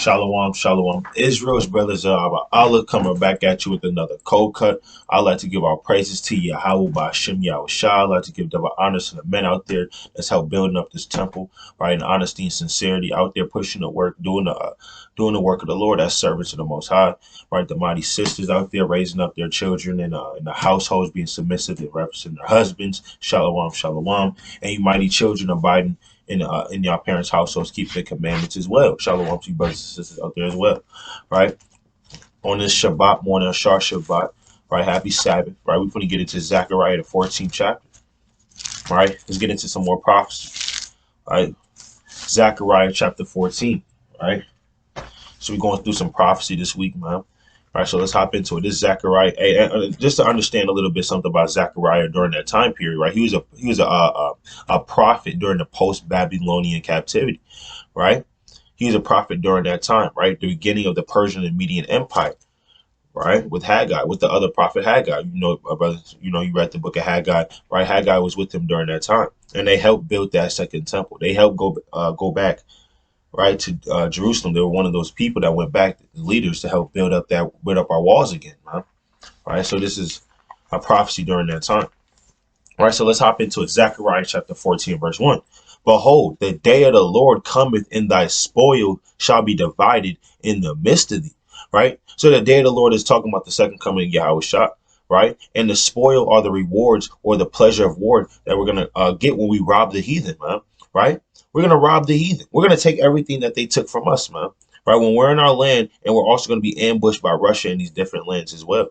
Shalom, shalom. Israel's brothers, Allah coming back at you with another cold cut. I'd like to give our praises to Yahweh by Shem Yahushua. I'd like to give double honors to the men out there that's helped building up this temple, right? In honesty and sincerity, out there pushing the work, doing the work of the Lord as servants of the Most High, right? The mighty sisters out there raising up their children in the households, being submissive and representing their husbands. Shalom, shalom. And you mighty children abiding in your parents' households, keep the commandments as well. Shalom to you brothers and sisters out there as well, right? On this Shabbat morning, Shar Shabbat, right? Happy Sabbath, right? We're going to get into Zechariah, the 14th chapter, right? Let's get into some more prophecy, right? Zechariah chapter 14, right? So we're going through some prophecy this week, man. All right, so let's hop into it. This Zechariah, just to understand a little bit something about Zechariah during that time period, right? He was a prophet during the post-Babylonian captivity, right? He was a prophet during that time, right? The beginning of the Persian and Median Empire, right? With Haggai, with the other prophet Haggai. You know, brothers, you read the book of Haggai, right? Haggai was with him during that time, and they helped build that second temple. They helped go back, right, to Jerusalem. They were one of those people that went back, leaders, to help build up our walls again, man. Right, so this is a prophecy during that time. All right, so let's hop into it. Zechariah chapter 14, verse 1. Behold, the day of the Lord cometh, and thy spoil shall be divided in the midst of thee. Right, so the day of the Lord is talking about the second coming of Yahushua, right? And the spoil are the rewards or the pleasure of war that we're gonna get when we rob the heathen, man. Right? We're going to rob the heathen. We're going to take everything that they took from us, man. Right? When we're in our land, and we're also going to be ambushed by Russia in these different lands as well.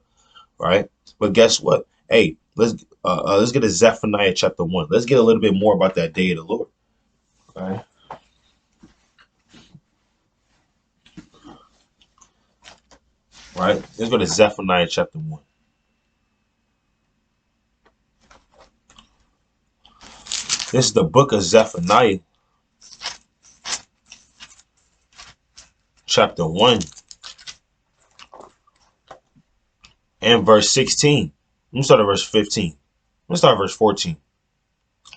Right? But guess what? Hey, let's get to Zephaniah chapter 1. Let's get a little bit more about that day of the Lord. All right? Right? Let's go to Zephaniah chapter 1. This is the book of Zephaniah, chapter 1 and verse 16. Let me start at verse 15. Let's start at verse 14.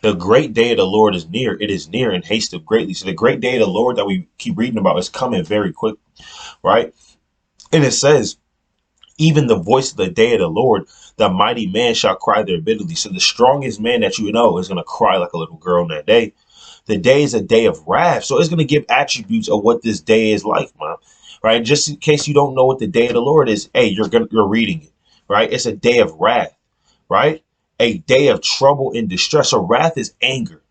The great day of the Lord is near. It is near and hasteth greatly. So the great day of the Lord that we keep reading about is coming very quick, right? And it says, even the voice of the day of the Lord, the mighty man shall cry there bitterly. So the strongest man that you know is going to cry like a little girl on that day. The day is a day of wrath. So it's going to give attributes of what this day is like, man. Right? Just in case you don't know what the day of the Lord is, hey, you're reading it. Right? It's a day of wrath. Right? A day of trouble and distress. So wrath is anger.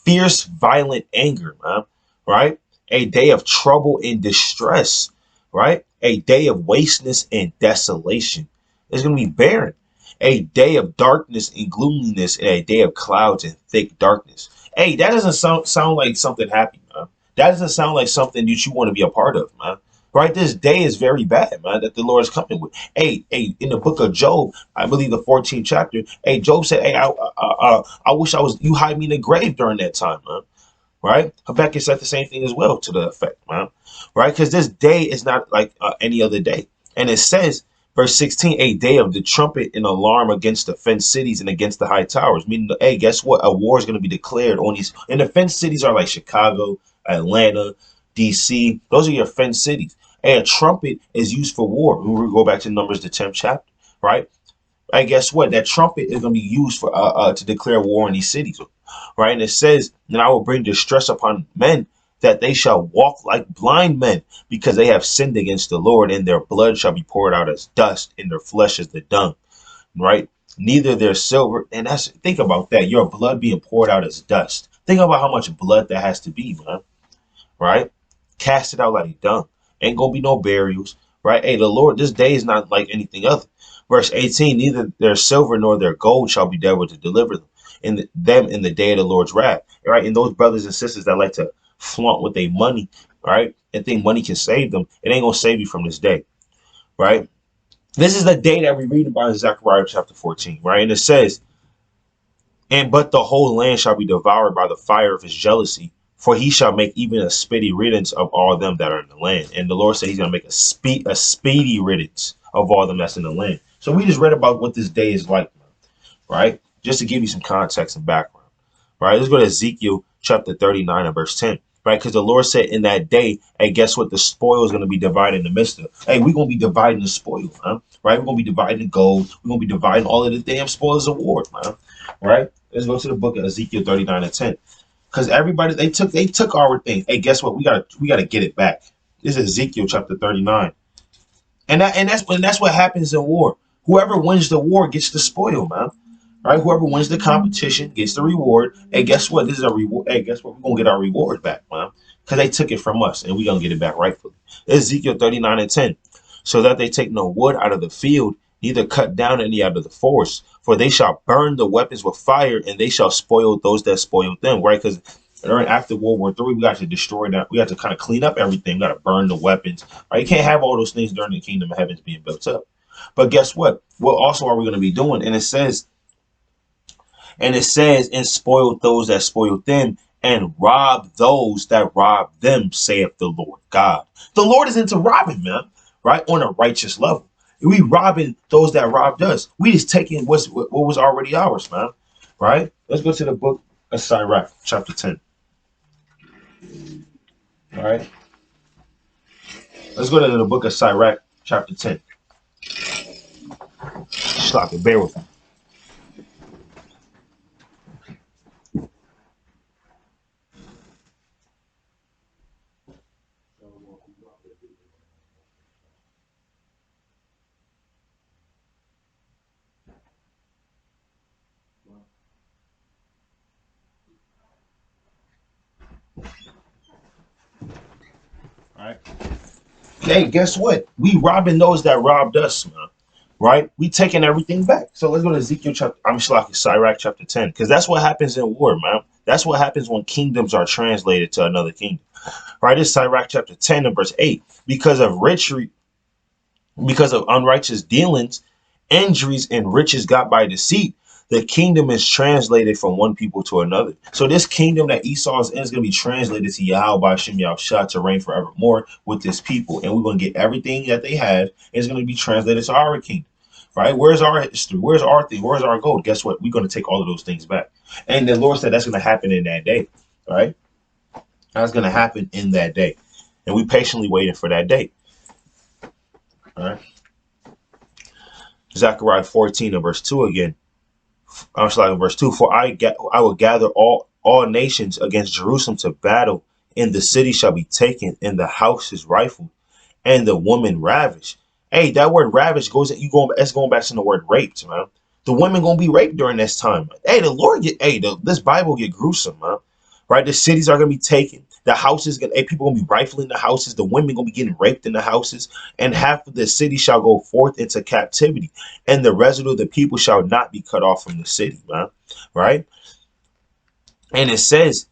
Fierce, violent anger, man. Right? A day of trouble and distress. Right? A day of wasteness and desolation. It's going to be barren. A day of darkness and gloominess, and a day of clouds and thick darkness. Hey, that doesn't sound like something happy, man. That doesn't sound like something that you want to be a part of, man. Right? This day is very bad, man, that the Lord is coming with. Hey, in the book of Job, I believe the 14th chapter, hey, Job said, hey, I wish you hide me in the grave during that time, man. Right? Habakkuk said the same thing as well to the effect, man. Right? Because this day is not like any other day. And it says, verse 16, a day of the trumpet and alarm against the fenced cities and against the high towers. Meaning, hey, guess what? A war is going to be declared on these. And the fenced cities are like Chicago, Atlanta, DC. Those are your fenced cities. Hey, a trumpet is used for war. We go back to Numbers, the 10th chapter, right? Hey, guess what? That trumpet is going to be used for to declare war in these cities, right? And it says, and I will bring distress upon men, that they shall walk like blind men, because they have sinned against the Lord, and their blood shall be poured out as dust, and their flesh as the dung, right? Neither their silver, and think about that, your blood being poured out as dust. Think about how much blood that has to be, man, right? Cast it out like dung. Ain't gonna be no burials, right? Hey, the Lord, this day is not like anything other. Verse 18, neither their silver nor their gold shall be able to deliver them in the day of the Lord's wrath, right? And those brothers and sisters that like to flaunt with their money, right, and think money can save them, it ain't gonna save you from this day, right? This is the day that we read about in Zechariah chapter 14, right? And it says, but the whole land shall be devoured by the fire of his jealousy, for he shall make even a speedy riddance of all them that are in the land. And the Lord said he's gonna make a speedy riddance of all them that's in the land. So we just read about what this day is like, right? Just to give you some context and background, right? Let's go to Ezekiel chapter 39 and verse 10. right? Because the Lord said in that day, hey, guess what? The spoil is going to be divided in the midst of. Hey, we're going to be dividing the spoil, man. Right? We're going to be dividing the gold. We're going to be dividing all of the damn spoils of war, man. Right? Let's go to the book of Ezekiel 39 and 10. Because everybody they took our thing. Hey, guess what? We gotta get it back. This is Ezekiel chapter 39. And that's what happens in war. Whoever wins the war gets the spoil, man. Right? Whoever wins the competition gets the reward. Hey, guess what? This is a reward. Hey, guess what? We're gonna get our reward back, man. Because they took it from us, and we're gonna get it back rightfully. Ezekiel 39 and 10. So that they take no wood out of the field, neither cut down any out of the forest. For they shall burn the weapons with fire, and they shall spoil those that spoiled them. Right? Because during after World War III, we got to destroy that. We got to kind of clean up everything. We got to burn the weapons. Right? You can't have all those things during the kingdom of heavens being built up. But guess what? What also are we going to be doing? And it says, and spoiled those that spoiled them, and rob those that robbed them, saith the Lord God. The Lord is into robbing, man, right? On a righteous level. We robbing those that robbed us. We just taking what was already ours, man. Right? Let's go to the book of Sirach, chapter 10. All right. Let's go to the book of Sirach, chapter 10. Stop it. Bear with me. All right. Hey, guess what? We robbing those that robbed us, man. Right? We taking everything back. So let's go to Ezekiel chapter. I'm just like Sirach chapter 10, because that's what happens in war, man. That's what happens when kingdoms are translated to another kingdom. Right? It's Sirach chapter 10 and verse 8. Because of unrighteous dealings, injuries, and riches got by deceit, the kingdom is translated from one people to another. So this kingdom that Esau is in is going to be translated to Yahweh Hashem Yahushua to reign forevermore with this people. And we're going to get everything that they have, and it's going to be translated to our kingdom. Right? Where's our history? Where's our thing? Where's our gold? Guess what? We're going to take all of those things back. And the Lord said that's going to happen in that day. Right? That's going to happen in that day. And we patiently waiting for that day. All right. Zechariah 14 and verse 2 again. I'm sorry, verse 2. For I will gather all nations against Jerusalem to battle, and the city shall be taken, and the houses rifled, and the woman ravished. Hey, that word ravished that's going back to the word raped, man. The women gonna be raped during this time. Hey, this Bible get gruesome, man. Right? The cities are gonna be taken. The houses people gonna be rifling the houses. The women gonna be getting raped in the houses, and half of the city shall go forth into captivity, and the residue of the people shall not be cut off from the city, man. Right? And it says,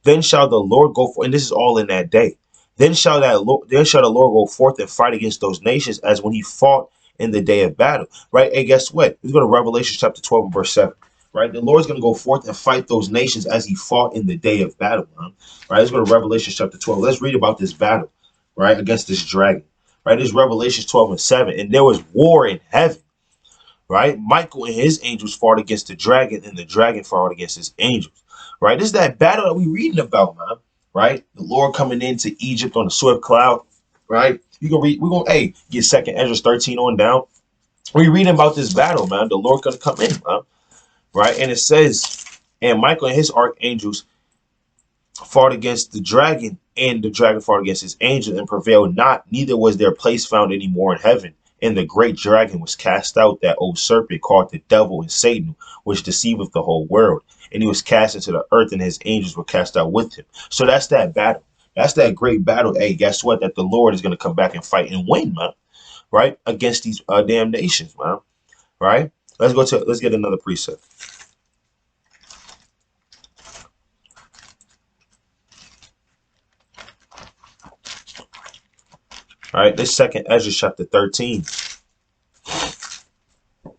then shall the Lord go forth, and this is all in that day. Then shall the Lord go forth and fight against those nations as when he fought in the day of battle. Right? And guess what? Let's go to Revelation chapter 12 and verse 7. Right? The Lord's going to go forth and fight those nations as he fought in the day of battle. Man. Right? Let's go to Revelation chapter 12. Let's read about this battle, right? Against this dragon. Right? This is Revelation 12 and 7. And there was war in heaven. Right? Michael and his angels fought against the dragon, and the dragon fought against his angels. Right? This is that battle that we reading about, man. Right? The Lord coming into Egypt on a swift cloud. Right? You can read, we're gonna get 2nd Ezra 13 on down. We reading about this battle, man. The Lord gonna come in, man. Right? And it says, and Michael and his archangels fought against the dragon, and the dragon fought against his angel and prevailed not, neither was their place found any more in heaven. And the great dragon was cast out, that old serpent called the devil and Satan, which deceiveth the whole world. And he was cast into the earth, and his angels were cast out with him. So that's that battle. That's that great battle. Hey, guess what? That the Lord is going to come back and fight and win, man. Right? Against these damn nations, man. Right? Let's get another precept. All right, this 2nd Ezra chapter 13. All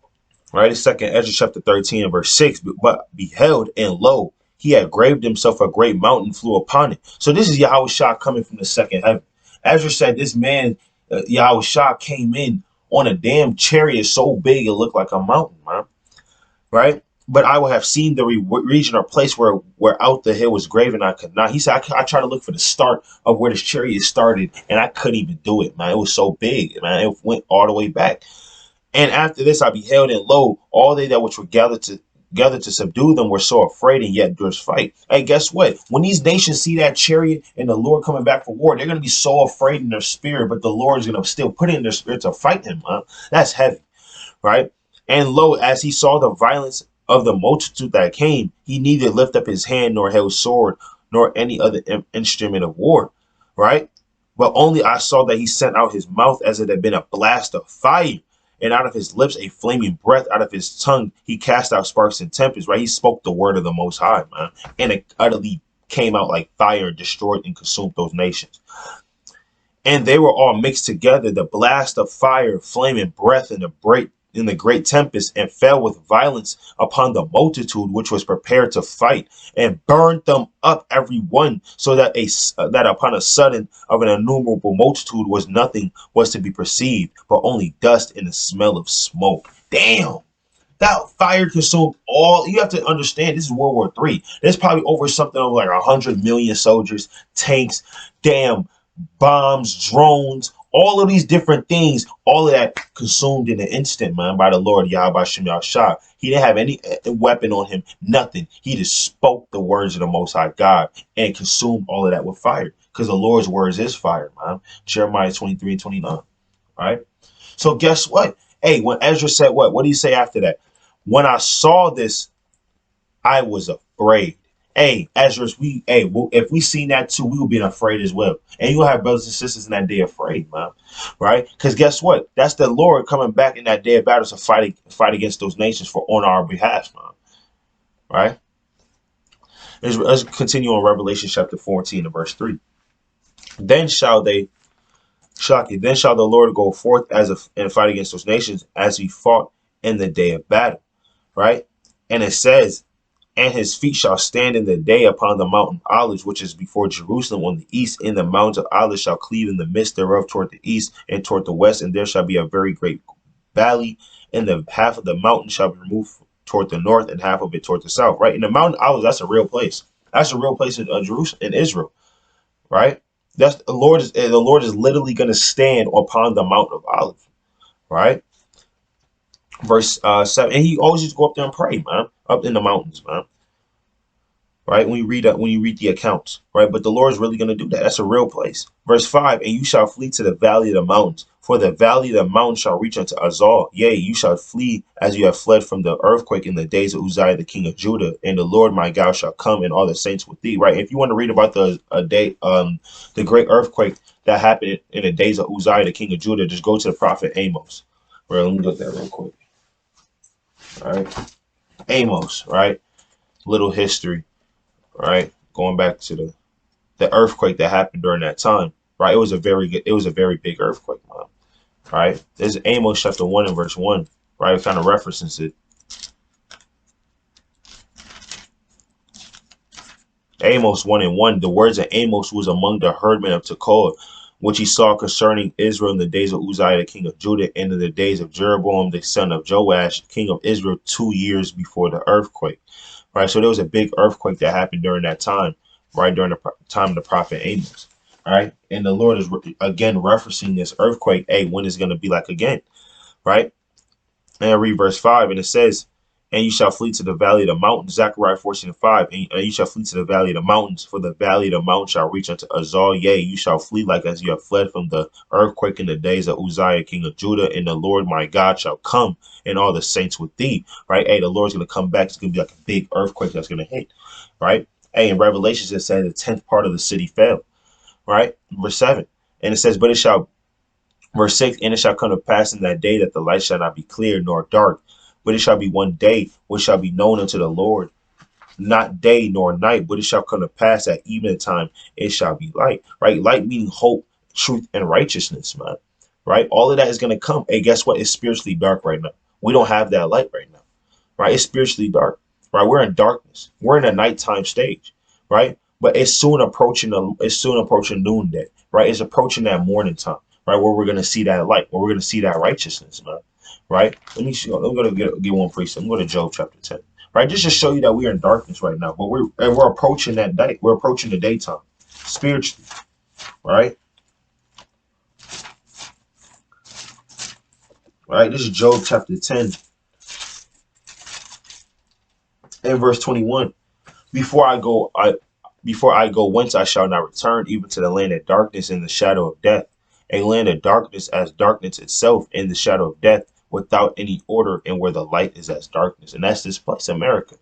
right, this 2nd Ezra chapter 13 and verse 6. But beheld, and lo, he had graved himself a great mountain, flew upon it. So this is Yahushua coming from the second heaven. Ezra said this man, Yahushua, came in on a damn chariot so big it looked like a mountain, man. Right? but I would have seen the region or place where out the hill was graven. I could not. He said, I tried to look for the start of where this chariot started, and I couldn't even do it, man. It was so big, man. It went all the way back. And after this, I beheld, and lo, all they that which were gathered to subdue them were so afraid, and yet durst fight. Hey, guess what? When these nations see that chariot and the Lord coming back for war, they're going to be so afraid in their spirit, but the Lord is going to still put it in their spirit to fight him, man. That's heavy, right? And lo, as he saw the violence of the multitude that came, he neither lift up his hand nor held sword nor any other instrument of war, right? But only I saw that he sent out his mouth as it had been a blast of fire, and out of his lips a flaming breath, out of his tongue he cast out sparks and tempests, right? He spoke the word of the Most High, man, and it utterly came out like fire and destroyed and consumed those nations. And they were all mixed together, the blast of fire, flaming breath, and the great tempest, and fell with violence upon the multitude which was prepared to fight, and burned them up every one, so that that upon a sudden of an innumerable multitude was to be perceived, but only dust and the smell of smoke. Damn. That fire consumed all. You have to understand, this is World War III. There's probably over something over like 100 million soldiers, tanks, damn bombs, drones, all of these different things, all of that consumed in an instant, man, by the Lord Yahweh Shem Yahshua. He didn't have any weapon on him, nothing. He just spoke the words of the Most High God and consumed all of that with fire, because the Lord's words is fire, man. Jeremiah 23 and 29, right? So guess what? Hey, when Ezra said what? What did he say after that? When I saw this, I was afraid. Hey, Ezra, if we seen that too, we would be afraid as well. And you'll have brothers and sisters in that day afraid, man. Right? Because guess what? That's the Lord coming back in that day of battle to fight against those nations on our behalf, man. Right? Let's continue on Revelation chapter 14 and verse 3. Then shall the Lord go forth and fight against those nations as he fought in the day of battle. Right? And it says, and his feet shall stand in the day upon the mountain Olives, which is before Jerusalem on the east. In the mount of Olives shall cleave in the midst thereof toward the east and toward the west. And there shall be a very great valley. And the half of the mountain shall be removed toward the north, and half of it toward the south. Right? In the mountain Olives, that's a real place. That's a real place in Jerusalem, in Israel. Right? That's the Lord is literally going to stand upon the Mount of Olives. Right? Verse 7, and he always used to go up there and pray, man, up in the mountains, man. Right? When you read the accounts, right? But the Lord is really going to do that. That's a real place. Verse 5, and you shall flee to the valley of the mountains, for the valley of the mountains shall reach unto Azal. Yea, you shall flee as you have fled from the earthquake in the days of Uzziah the king of Judah, and the Lord my God shall come, and all the saints with thee. Right? If you want to read about the great earthquake that happened in the days of Uzziah the king of Judah, just go to the prophet Amos. Right? Let me look at that real quick. All right, Amos, right? Little history, right? Going back to the earthquake that happened during that time, right? It was a very big earthquake, man. Right? This is Amos chapter 1 and verse 1, right? It kind of references it. Amos 1 and 1. The words of Amos was among the herdmen of Tekoa, which he saw concerning Israel in the days of Uzziah the king of Judah, and in the days of Jeroboam the son of Joash, king of Israel, 2 years before the earthquake. Right, so there was a big earthquake that happened during that time, right, during the time of the prophet Amos. All right, and the Lord is again referencing this earthquake. Hey, when is going to be like again, right? And I read verse 5, and it says, and you shall flee to the valley of the mountains, Zechariah 14 and 5, and you shall flee to the valley of the mountains, for the valley of the mountains shall reach unto Azal. Yea, you shall flee like as you have fled from the earthquake in the days of Uzziah, king of Judah, and the Lord my God shall come, and all the saints with thee. Right? Hey, the Lord's going to come back. It's going to be like a big earthquake that's going to hit. Right? Hey, in Revelations, it says the 10th part of the city fell. Right? Verse 7. And it says, but it shall, verse 6, and it shall come to pass in that day that the light shall not be clear nor dark, but it shall be one day which shall be known unto the Lord, not day nor night, but it shall come to pass at evening time it shall be light. Right? Light meaning hope, truth, and righteousness, man. Right? All of that is going to come. Hey, guess what? It's spiritually dark right now. We don't have that light right now. Right? It's spiritually dark. Right? We're in darkness. We're in a nighttime stage. Right? But it's soon approaching noonday. Right? It's approaching that morning time. Right? Where we're going to see that light. Where we're going to see that righteousness, man. Right? Let me go to get one precept. I'm going to Job chapter 10. right? Just to show you that we are in darkness right now, but we're approaching that day. We're approaching the daytime spiritually, right? Right. This is Job chapter 10 and verse 21. Before I go, before I go whence I shall not return, even to the land of darkness and the shadow of death, a land of darkness as darkness itself, in the shadow of death, without any order, and where the light is as darkness. And that's this place, America,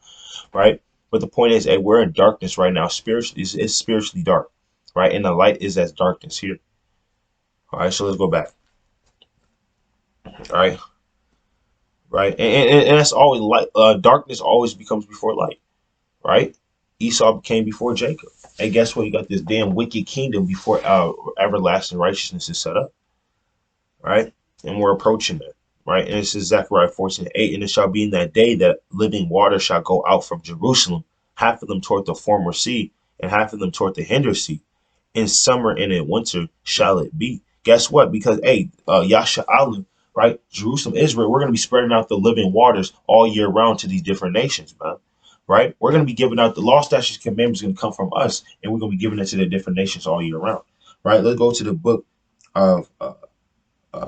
right? But the point is, hey, we're in darkness right now. Spiritually, it's spiritually dark, right? And the light is as darkness here. All right, so let's go back. All right, right, and that's always light. Darkness always becomes before light, right? Esau came before Jacob. And guess what? You got this damn wicked kingdom before everlasting righteousness is set up, right? And we're approaching that, right? And this is Zechariah 14:8. And it shall be in that day that living water shall go out from Jerusalem, half of them toward the former sea, and half of them toward the hinder sea. In summer and in winter shall it be. Guess what? Because, hey, Yasha Allah, right? Jerusalem, Israel, we're going to be spreading out the living waters all year round to these different nations, man. Right? We're going to be giving out the law, statutes, commandments going to come from us, and we're going to be giving it to the different nations all year round. Right? Let's go to the book of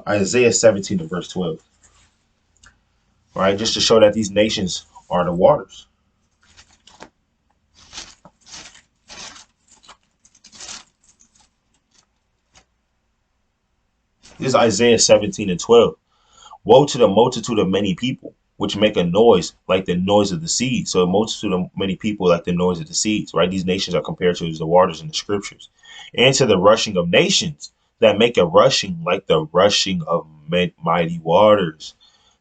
Isaiah 17 and verse 12. Right? Just to show that these nations are the waters. This is Isaiah 17 and 12. Woe to the multitude of many people, which make a noise like the noise of the seas. So a multitude of many people like the noise of the seas, right? These nations are compared to as the waters in the scriptures. And to the rushing of nations that make a rushing like the rushing of mighty waters.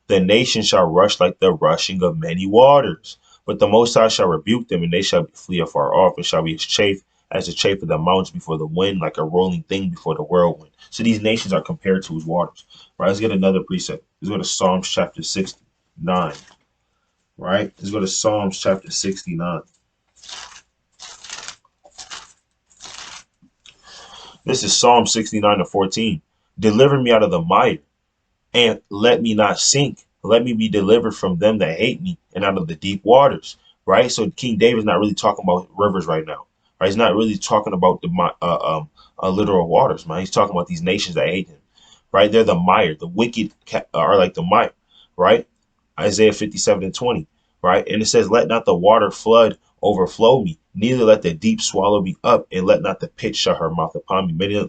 The nations shall rush like the rushing of many waters. But the Most High shall rebuke them, and they shall flee afar off, and shall be as the chaff of the mountains before the wind, like a rolling thing before the whirlwind. So these nations are compared to his waters. Right? Let's get another precept. Let's go to Psalms chapter 69. Right? Let's go to Psalms chapter 69. This is Psalm 69 to 14. Deliver me out of the mire, and let me not sink. Let me be delivered from them that hate me, and out of the deep waters. Right? So King David's not really talking about rivers right now. Right? He's not really talking about the literal waters, man. He's talking about these nations that hate him. Right? They're the mire. The wicked are like the mire. Right? Isaiah 57 and 20. Right? And it says, let not the water flood overflow me, neither let the deep swallow me up, and let not the pit shut her mouth upon me.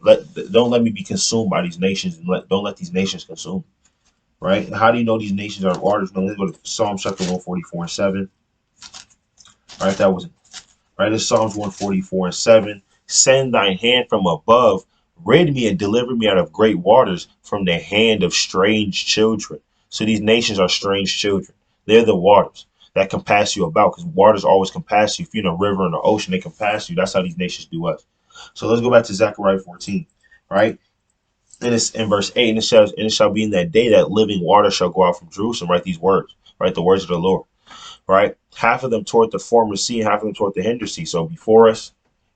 Don't let me be consumed by these nations, and don't let these nations consume me. Right? How do you know these nations are waters? No, let's go to Psalm chapter 144 and 7. Right? That wasn't right. It's Psalms 144 and 7. Send thine hand from above, rid me and deliver me out of great waters, from the hand of strange children. So these nations are strange children. They're the waters that can pass you about, because waters always can pass you. If you're in a river or in the ocean, they can pass you. That's how these nations do us. So let's go back to Zechariah 14, right? And it's in verse 8, and it shall be in that day that living water shall go out from Jerusalem, right? These words, right? The words of the Lord, right? Half of them toward the former sea, and half of them toward the hinder sea. So before us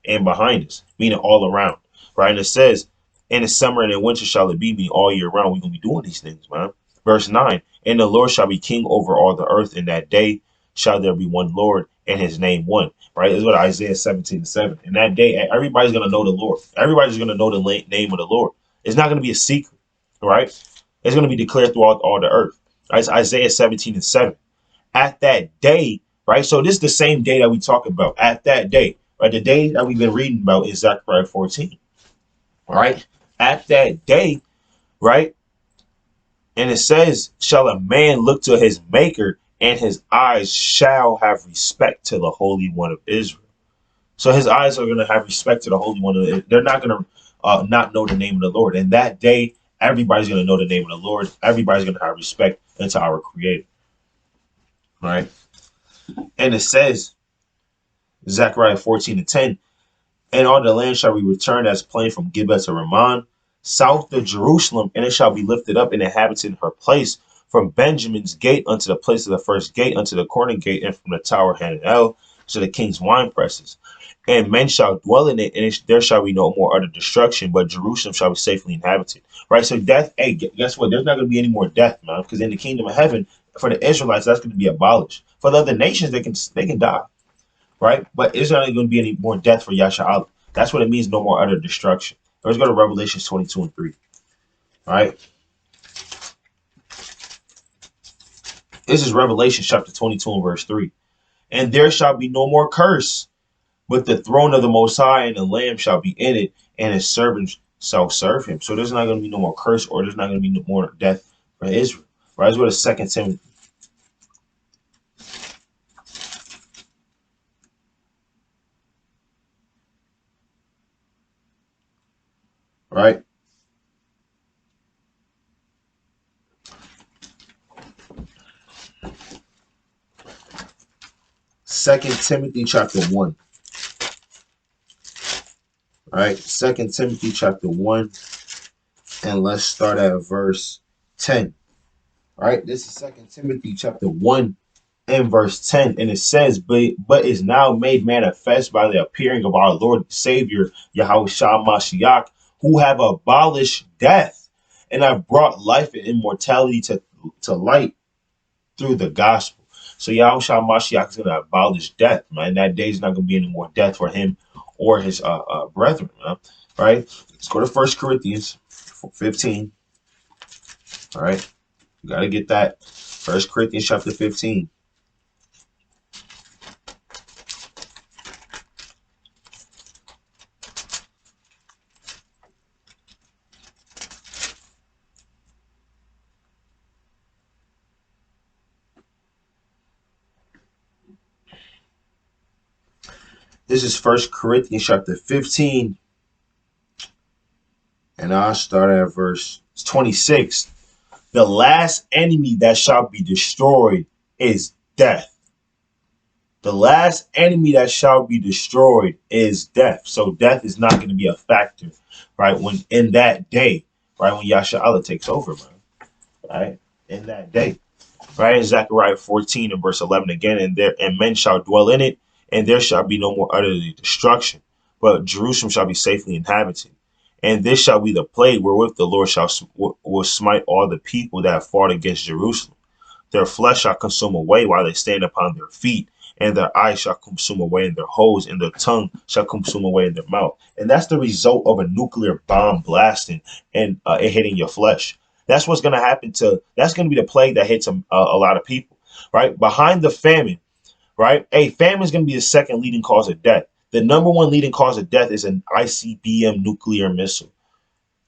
and behind us, meaning all around, right? And it says, in the summer and in winter shall it be, me all year round. We're going to be doing these things, man. Verse 9, and the Lord shall be king over all the earth. In that day shall there be one Lord, and his name one, right? This is what Isaiah 17 and 7. In that day, everybody's going to know the Lord. Everybody's going to know the name of the Lord. It's not going to be a secret, right? It's going to be declared throughout all the earth. Right? It's Isaiah 17 and 7. At that day, right? So this is the same day that we talk about. At that day, right? The day that we've been reading about is Zechariah 14, right? At that day, right? And it says, shall a man look to his maker, and his eyes shall have respect to the Holy One of Israel. So his eyes are going to have respect to the Holy One of Israel. They're not going to not know the name of the Lord. And that day, everybody's going to know the name of the Lord. Everybody's going to have respect unto our Creator. Right? And it says, Zechariah 14 and 10, and all the land shall be returned as plain from Gibeah to Ramon, south of Jerusalem, and it shall be lifted up and inhabited in her place, from Benjamin's gate unto the place of the first gate, unto the corner gate, and from the tower Hananel to the king's wine presses. And men shall dwell in it, and there shall be no more utter destruction, but Jerusalem shall be safely inhabited. Right? So death, hey, guess what? There's not going to be any more death, man, because in the kingdom of heaven, For the Israelites, that's going to be abolished. For the other nations, they can die, right? But it's not going to be any more death for Yasha'Allah. That's what it means, no more utter destruction. Let's go to Revelation 22 and 3. All right. This is Revelation chapter 22 and verse 3. And there shall be no more curse, but the throne of the Most High and the Lamb shall be in it, and his servants shall serve him. So there's not going to be no more curse, or there's not going to be no more death for Israel. Right? Let's go to 2 Timothy. Right? Second Timothy chapter 1. Right? 2 Timothy chapter 1. And let's start at verse 10. All right, this is 2 Timothy chapter 1 and verse 10. And it says, but is now made manifest by the appearing of our Lord and Savior, Yahushua Mashiach, who have abolished death and have brought life and immortality to light through the gospel. So Yahushua Mashiach is going to abolish death, man. That day is not going to be any more death for him or his brethren, man. Right? Let's go to 1 Corinthians 15. All right. You got to get that. 1 Corinthians chapter 15. This is 1 Corinthians chapter 15. And I'll start at verse 26. The last enemy that shall be destroyed is death. The last enemy that shall be destroyed is death. So death is not going to be a factor, right? When in that day, right? When Yasha'Allah takes over, man, right? In that day, right? In Zechariah 14 and verse 11 again, and men shall dwell in it, and there shall be no more utterly destruction, but Jerusalem shall be safely inhabited. And this shall be the plague wherewith the Lord will smite all the people that have fought against Jerusalem. Their flesh shall consume away while they stand upon their feet, and their eyes shall consume away in their holes, and their tongue shall consume away in their mouth. And that's the result of a nuclear bomb blasting and it hitting your flesh. That's what's going to happen that's going to be the plague that hits a lot of people, right? Behind the famine, right? Famine is going to be the second leading cause of death. The number one leading cause of death is an ICBM nuclear missile.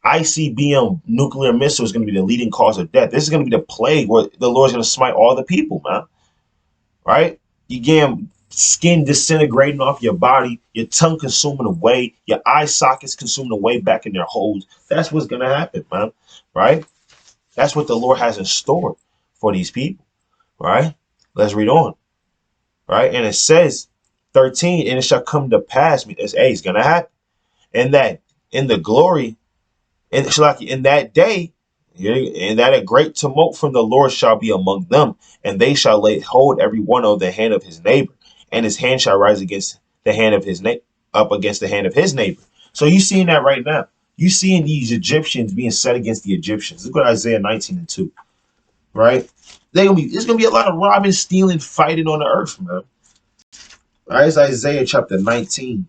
ICBM nuclear missile is going to be the leading cause of death. This is going to be the plague where the Lord's going to smite all the people, man. Right? You get skin disintegrating off your body, your tongue consuming away, your eye sockets consuming away back in their holes. That's what's going to happen, man. Right? That's what the Lord has in store for these people. Right? Let's read on. Right? And it says, 13, and it shall come to pass, it's going to happen. And that in the glory, and in that day, and that a great tumult from the Lord shall be among them, and they shall lay hold every one of the hand of his neighbor, and his hand shall rise against the hand of his up against the hand of his neighbor. So you seeing that right now. You seeing these Egyptians being set against the Egyptians. Look at Isaiah 19 and 2. Right? There's gonna be a lot of robbing, stealing, fighting on the earth, man. All right, it's Isaiah chapter 19.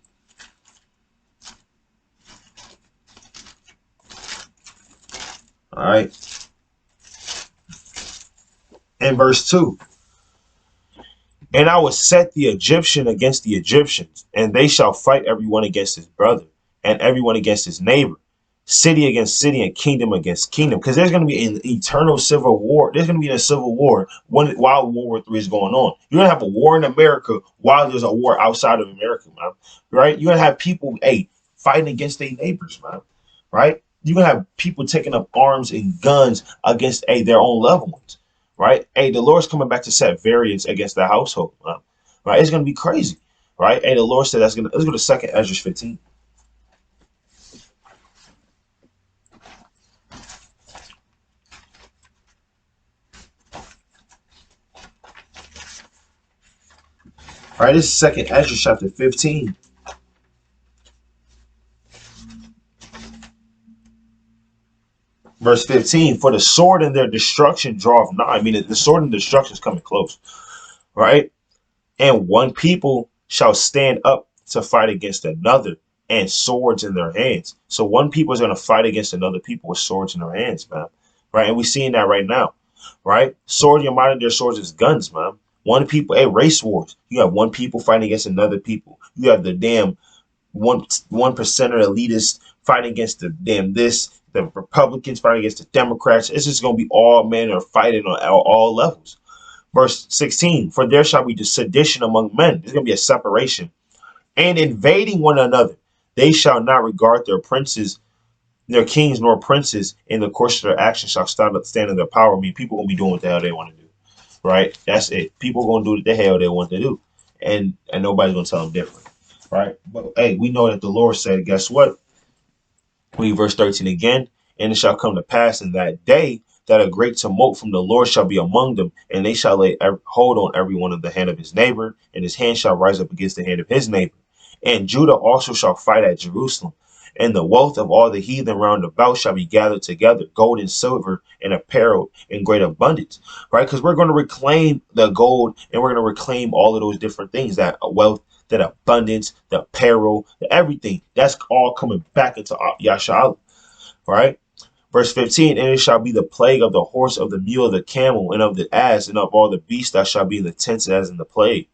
All right. And verse 2. And I will set the Egyptian against the Egyptians, and they shall fight everyone against his brother, and everyone against his neighbor, city against city, and kingdom against kingdom. Because there's going to be an eternal civil war. There's going to be a civil war while World War III is going on. You're going to have a war in America while there's a war outside of America, man. Right? You're going to have people, fighting against their neighbors, man. Right? You're going to have people taking up arms and guns against, their own loved ones. Right? The Lord's coming back to set variance against the household. Right? It's going to be crazy. Right? The Lord said let's go to 2nd Ezra 15. All right, this is 2nd Ezra chapter 15. Verse 15, for the sword and their destruction draweth nigh. I mean, the sword and destruction is coming close, right? And one people shall stand up to fight against another, and swords in their hands. So one people is going to fight against another people with swords in their hands, man. Right? And we're seeing that right now, right? Sword in your modern day swords is guns, man. One people, race wars. You have one people fighting against another people. You have the damn 1% of elitists fighting against the damn this, the Republicans fighting against the Democrats. It's just going to be all men are fighting on all levels. Verse 16, for there shall be sedition among men. There's going to be a separation and invading one another. They shall not regard their princes, their kings, nor princes. In the course of their action shall stand in their power. I mean, people going to be doing what the hell they want to do, right? That's it. People going to do what the hell they want to do. And nobody's going to tell them different, right? But, hey, we know that the Lord said, guess what? Read verse 13 again. And it shall come to pass in that day that a great tumult from the Lord shall be among them, and they shall lay hold on every one of the hand of his neighbor, and his hand shall rise up against the hand of his neighbor. And Judah also shall fight at Jerusalem, and the wealth of all the heathen round about shall be gathered together, gold and silver and apparel in great abundance, right? Because we're going to reclaim the gold, and we're going to reclaim all of those different things, that wealth, that abundance, the apparel, the everything. That's all coming back into Yasha'Allah, right? Verse 15, and it shall be the plague of the horse, of the mule, of the camel, and of the ass, and of all the beasts that shall be in the tents as in the plague.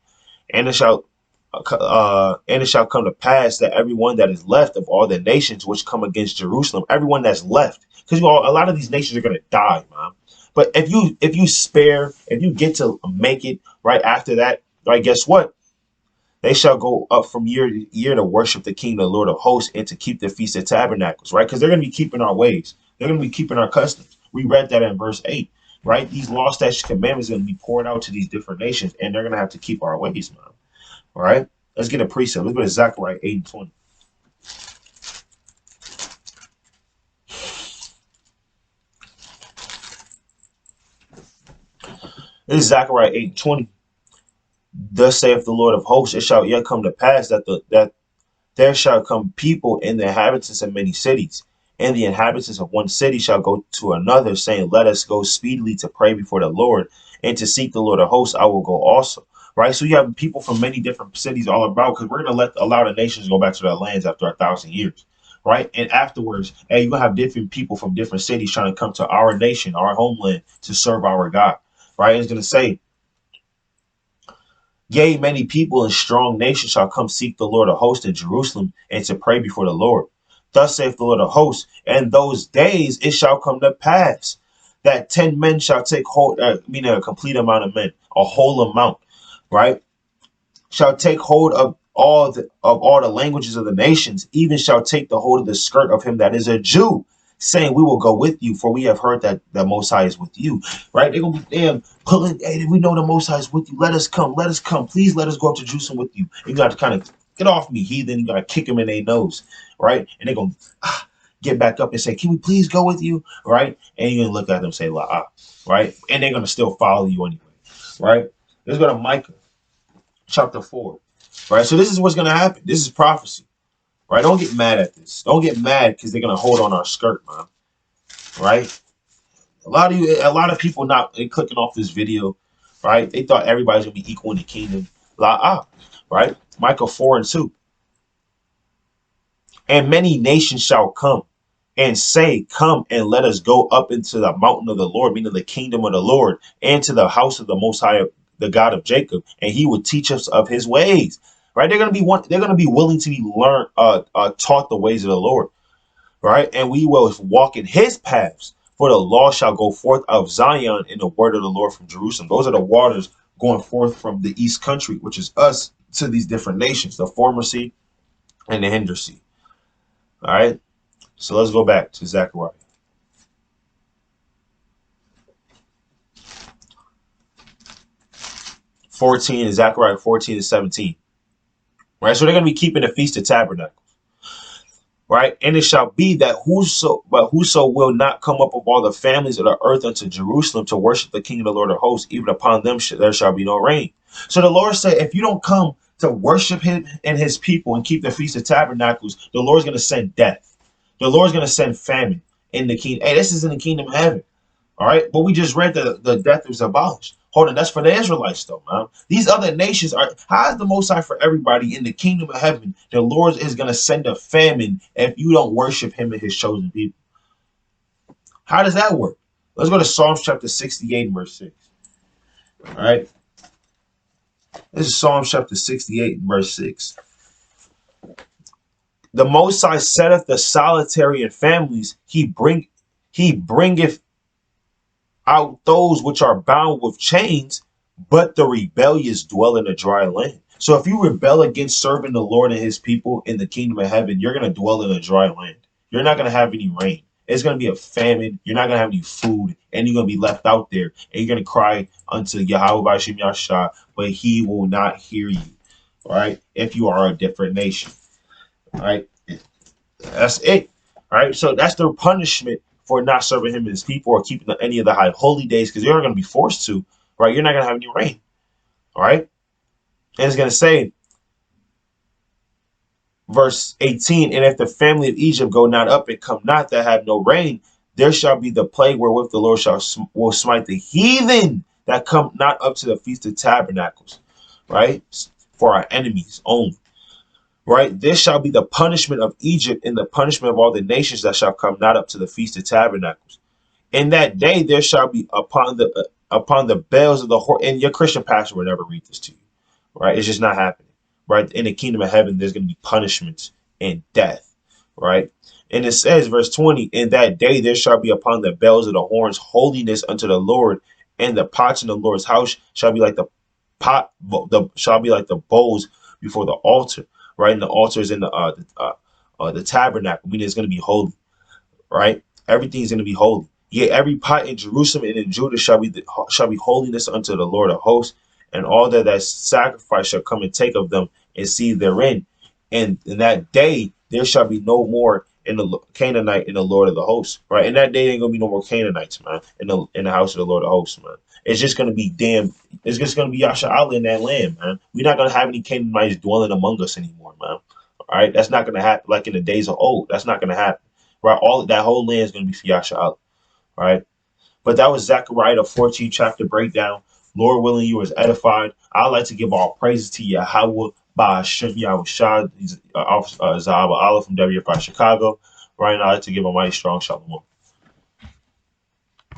And it shall come to pass that everyone that is left of all the nations which come against Jerusalem, everyone that's left, because a lot of these nations are going to die, man. But if you spare, if you get to make it right after that, right, guess what? They shall go up from year to year to worship the King, the Lord of hosts, and to keep the Feast of Tabernacles, right? Because they're going to be keeping our ways. They're going to be keeping our customs. We read that in verse 8, right? These law, statutes, commandments are going to be poured out to these different nations, and they're going to have to keep our ways, man. All right? Let's get a precept. Let's go to Zechariah 8 and 20. This is Zechariah 8 and 20. Thus saith the Lord of hosts, it shall yet come to pass that there shall come people and the inhabitants of many cities, and the inhabitants of one city shall go to another, saying, let us go speedily to pray before the Lord, and to seek the Lord of hosts. I will go also. Right? So you have people from many different cities all about, because we're going to allow the nations go back to their lands after 1,000 years. Right? And afterwards, hey, you're going to have different people from different cities trying to come to our nation, our homeland, to serve our God. Right? It's going to say, yea, many people and strong nations shall come seek the Lord of hosts in Jerusalem, and to pray before the Lord. Thus saith the Lord of hosts, and those days it shall come to pass that 10 men shall take hold, meaning a complete amount of men, a whole amount, right? Shall take hold of all the languages of the nations, even shall take the hold of the skirt of him that is a Jew, saying, we will go with you, for we have heard that the Most High is with you. Right? They're going to be damn pulling, hey, we know the Most High is with you. Let us come. Please let us go up to Jerusalem with you. And you got to kind of get off me, heathen. You got to kick them in their nose. Right? And they're going to get back up and say, can we please go with you? Right? And you're going to look at them and say, right? And they're going to still follow you anyway. Right? Let's go to Micah chapter 4. Right? So this is what's going to happen. This is prophecy. Right? Don't get mad at this. Don't get mad because they're going to hold on our skirt, man. Right? A lot of people not clicking off this video, right? They thought everybody's going to be equal in the kingdom. Right? Micah 4 and 2. And many nations shall come and say, come and let us go up into the mountain of the Lord, meaning the kingdom of the Lord, and to the house of the Most High, the God of Jacob, and he will teach us of his ways. Right? They're going to be willing to be taught the ways of the Lord. Right? And we will walk in his paths, for the law shall go forth of Zion in the word of the Lord from Jerusalem. Those are the waters going forth from the east country, which is us, to these different nations, the former sea and the hinder sea. All right. So let's go back to Zechariah. Zechariah 14 and 17. Right. So they're going to be keeping the Feast of Tabernacles. Right. And it shall be that whoso will not come up of all the families of the earth unto Jerusalem to worship the King of the Lord of hosts, even upon them there shall be no rain. So the Lord said, if you don't come to worship him and his people and keep the Feast of Tabernacles, the Lord's going to send death. The Lord's going to send famine. in the kingdom. Hey, this is in the kingdom of heaven. All right. But we just read that the death was abolished. Hold on. That's for the Israelites, though, man. These other nations are, how is the Most High for everybody in the kingdom of heaven? The Lord is going to send a famine if you don't worship him and his chosen people. How does that work? Let's go to Psalms chapter 68 and verse 6. All right. This is Psalms chapter 68 and verse 6. The Most High setteth the solitary in families. He bringeth out those which are bound with chains, but the rebellious dwell in a dry land. So if you rebel against serving the Lord and his people in the kingdom of heaven, you're going to dwell in a dry land. You're not going to have any rain. It's going to be a famine. You're not going to have any food, and you're going to be left out there, and you're going to cry unto Yahweh B'Shem Yashah, but he will not hear you, all right, if you are a different nation. All right. That's it. All right. So that's their punishment for not serving him and his people or keeping any of the high holy days, because you're not going to be forced to, right? You're not going to have any rain. All right. And it's going to say, verse 18, and if the family of Egypt go not up and come not that have no rain, there shall be the plague wherewith the Lord will smite the heathen that come not up to the feast of tabernacles, right? For our enemies only. Right, this shall be the punishment of Egypt and the punishment of all the nations that shall come not up to the feast of tabernacles. In that day there shall be upon the bells of the horse. And your Christian pastor will never read this to you, right? It's just not happening, right? In the kingdom of heaven, there's going to be punishments and death, right? And it says, verse 20, in that day there shall be upon the bells of the horns holiness unto the Lord, and the pots in the Lord's house shall be like the bowls before the altar. Right, and the altar is in the tabernacle, meaning it's going to be holy. Right, everything's going to be holy. Yet every pot in Jerusalem and in Judah shall be holiness unto the Lord of hosts, and all that sacrifice shall come and take of them and see therein. And in that day there shall be no more in the Canaanite in the Lord of the hosts. Right, in that day there ain't gonna be no more Canaanites, man, in the house of the Lord of hosts, man. It's just gonna be it's just gonna be Yasha Allah in that land, man. We're not gonna have any Canaanites dwelling among us anymore, man. All right, that's not gonna happen like in the days of old. That's not gonna happen. Right, all that whole land is gonna be for Yasha Allah. All right. But that was Zechariah, the 14th chapter breakdown. Lord willing, you was edified. I'd like to give all praises to Yahweh Ba'Shem Yahushua. He's Zahaba Allah from WFI Chicago. Right now, I'd like to give a mighty strong shalom.